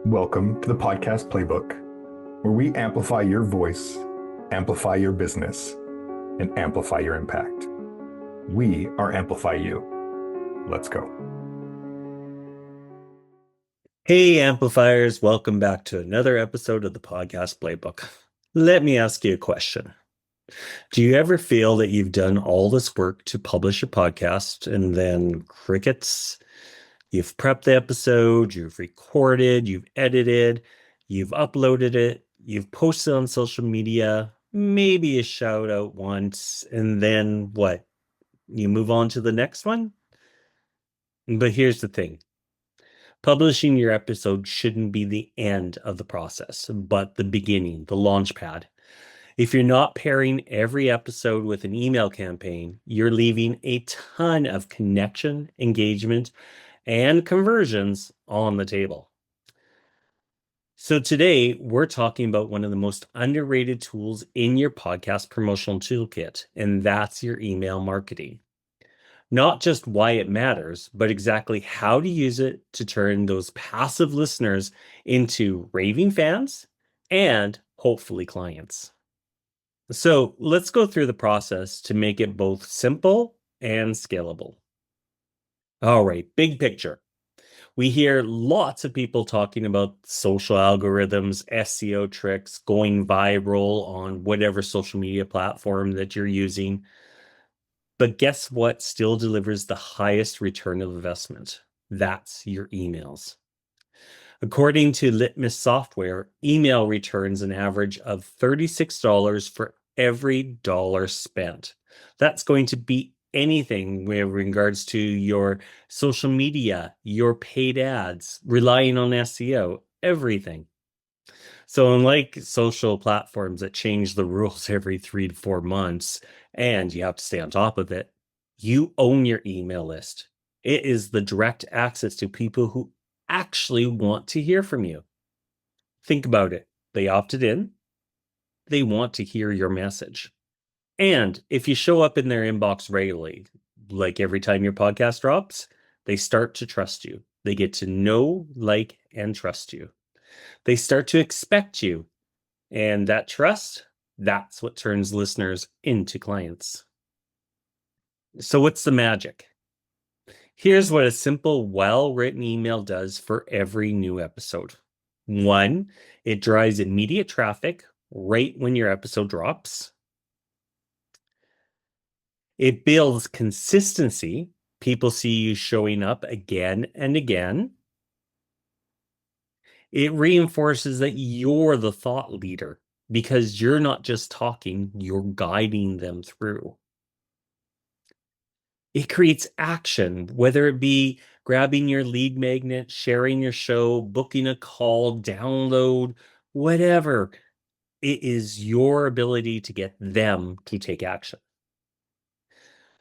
Welcome to the podcast playbook, where we amplify your voice, amplify your business, and amplify your impact. We are AmplifYou. Let's go. Hey, amplifiers, welcome back to another episode of the podcast playbook. Let me ask you a question. Do you ever feel that you've done all this work to publish a podcast and then crickets? You've prepped the episode, you've recorded, you've edited, you've uploaded it, you've posted on social media, maybe a shout out once, and then what? You move on to the next one? But here's the thing. Publishing your episode shouldn't be the end of the process, but the beginning, the launch pad. If you're not pairing every episode with an email campaign, you're leaving a ton of connection, engagement, and conversions on the table. So today, we're talking about one of the most underrated tools in your podcast promotional toolkit, and that's your email marketing. Not just why it matters, but exactly how to use it to turn those passive listeners into raving fans and hopefully clients. So let's go through the process to make it both simple and scalable. All right, big picture. We hear lots of people talking about social algorithms, SEO tricks, going viral on whatever social media platform that you're using. But guess what still delivers the highest return of investment? That's your emails. According to Litmus Software, email returns an average of $36 for every dollar spent. That's going to be anything with regards to your social media, your paid ads, relying on SEO, everything. So unlike social platforms that change the rules every 3 to 4 months, and you have to stay on top of it, you own your email list. It is the direct access to people who actually want to hear from you. Think about it. They opted in. They want to hear your message. And if you show up in their inbox regularly, like every time your podcast drops, they start to trust you. They get to know, like, and trust you. They start to expect you. And that trust, that's what turns listeners into clients. So what's the magic? Here's what a simple, well-written email does for every new episode. 1, it drives immediate traffic right when your episode drops. It builds consistency. People see you showing up again and again. It reinforces that you're the thought leader because you're not just talking, you're guiding them through. It creates action, whether it be grabbing your lead magnet, sharing your show, booking a call, download, whatever. It is your ability to get them to take action.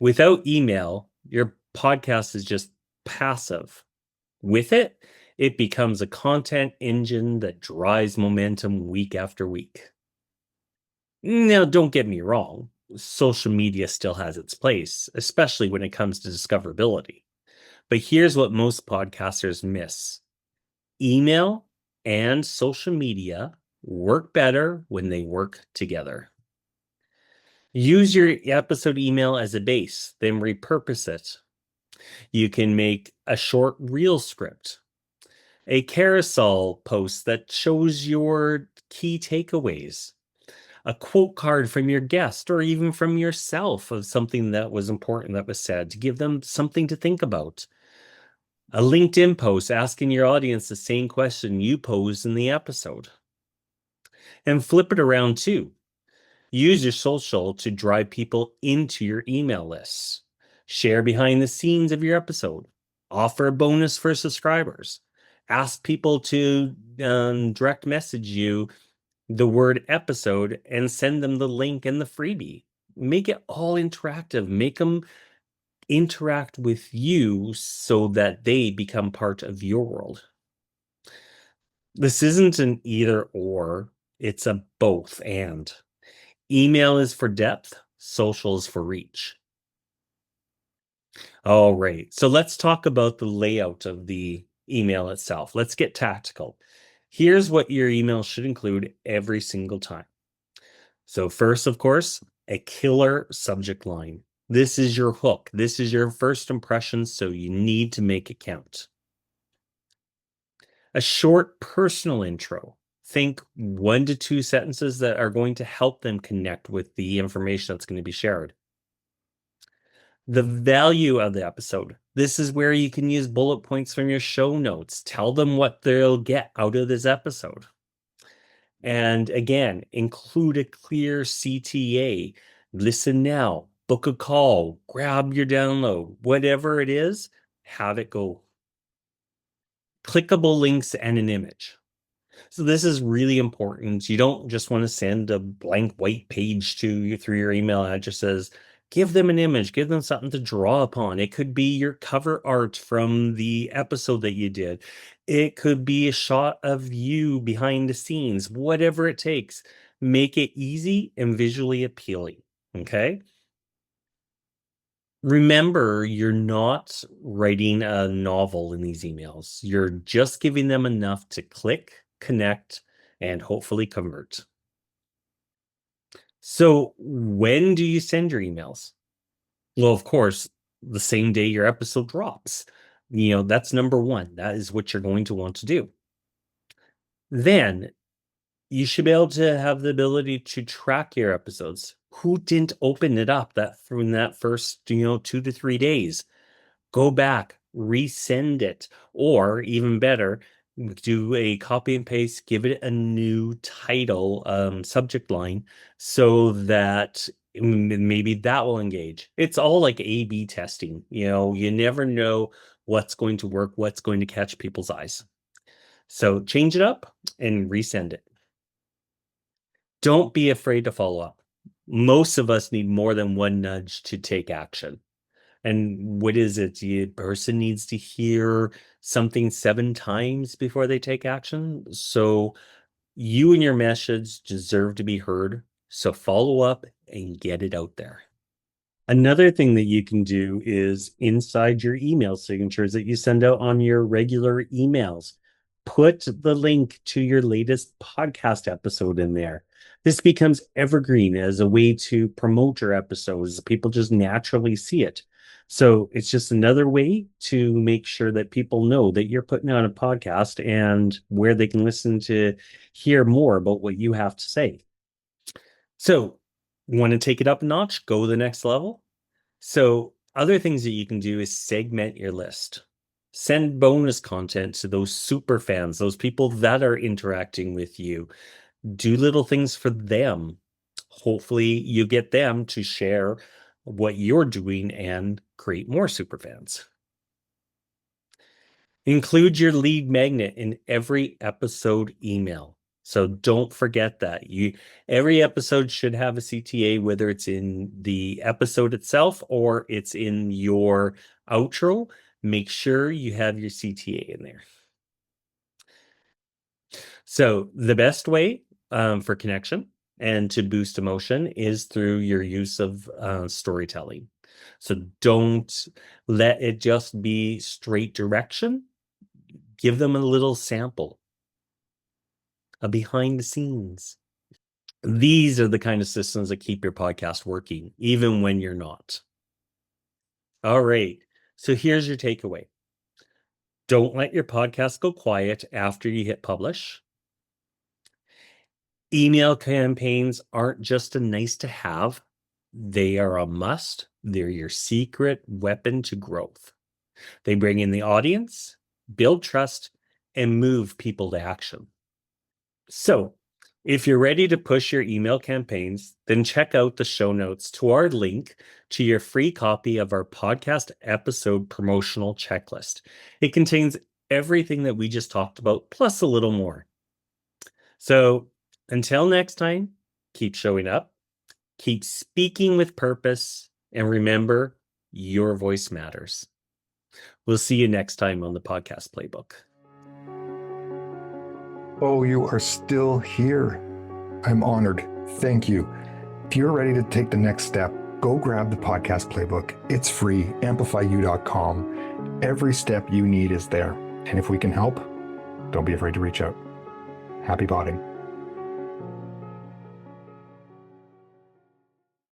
Without email, your podcast is just passive. With it, it becomes a content engine that drives momentum week after week. Now, don't get me wrong. Social media still has its place, especially when it comes to discoverability. But here's what most podcasters miss. Email and social media work better when they work together. Use your episode email as a base, then repurpose it. You can make a short reel script, a carousel post that shows your key takeaways, a quote card from your guest or even from yourself of something that was important that was said to give them something to think about. A LinkedIn post asking your audience the same question you posed in the episode. And flip it around too. Use your social to drive people into your email lists. Share behind the scenes of your episode. Offer a bonus for subscribers. Ask people to direct message you the word episode and send them the link and the freebie. Make it all interactive. Make them interact with you so that they become part of your world. This isn't an either or, it's a both and. Email is for depth, social is for reach. All right, so let's talk about the layout of the email itself. Let's get tactical. Here's what your email should include every single time. So first, of course, a killer subject line. This is your hook. This is your first impression, so you need to make it count. A short personal intro. Think 1 to 2 sentences that are going to help them connect with the information that's going to be shared. The value of the episode. This is where you can use bullet points from your show notes. Tell them what they'll get out of this episode. And again, include a clear CTA. Listen now, book a call, grab your download, whatever it is, have it go. Clickable links and an image. So this is really important. You don't just want to send a blank white page to you through your email addresses. Give them an image, give them something to draw upon. It could be your cover art from the episode that you did. It could be a shot of you behind the scenes, whatever it takes. Make it easy and visually appealing. Okay. Remember, you're not writing a novel in these emails. You're just giving them enough to click, connect, and hopefully convert. So when do you send your emails? Well, of course, the same day your episode drops. That's number one. That is what you're going to want to do. Then you should be able to have the ability to track your episodes. Who didn't open it up from that first, 2 to 3 days? Go back, resend it, or even better, do a copy and paste, give it a new title, subject line, so that maybe that will engage. It's all like A/B testing. You never know what's going to work, what's going to catch people's eyes. So change it up and resend it. Don't be afraid to follow up. Most of us need more than one nudge to take action. And what is it? The person needs to hear something 7 times before they take action. So you and your message deserve to be heard. So follow up and get it out there. Another thing that you can do is inside your email signatures that you send out on your regular emails, put the link to your latest podcast episode in there. This becomes evergreen as a way to promote your episodes. People just naturally see it. So it's just another way to make sure that people know that you're putting out a podcast and where they can listen to hear more about what you have to say. So want to take it up a notch, go to the next level? So other things that you can do is segment your list. Send bonus content to those super fans, those people that are interacting with you. Do little things for them. Hopefully you get them to share what you're doing and create more super fans. Include your lead magnet in every episode email. So don't forget that. Every episode should have a CTA, whether it's in the episode itself or it's in your outro. Make sure you have your CTA in there. So the best way for connection and to boost emotion is through your use of storytelling. So don't let it just be straight direction. Give them a little sample, a behind the scenes. These are the kind of systems that keep your podcast working, even when you're not. All right. So here's your takeaway. Don't let your podcast go quiet after you hit publish. Email campaigns aren't just a nice to have. They are a must. They're your secret weapon to growth. They bring in the audience, build trust, and move people to action. So if you're ready to push your email campaigns, then check out the show notes to our link to your free copy of our podcast episode promotional checklist. It contains everything that we just talked about, plus a little more. So until next time, keep showing up, keep speaking with purpose, and remember, your voice matters. We'll see you next time on the Podcast Playbook. Oh, you are still here. I'm honored. Thank you. If you're ready to take the next step, go grab the Podcast Playbook. It's free, AmplifyYou.com. Every step you need is there. And if we can help, don't be afraid to reach out. Happy podding.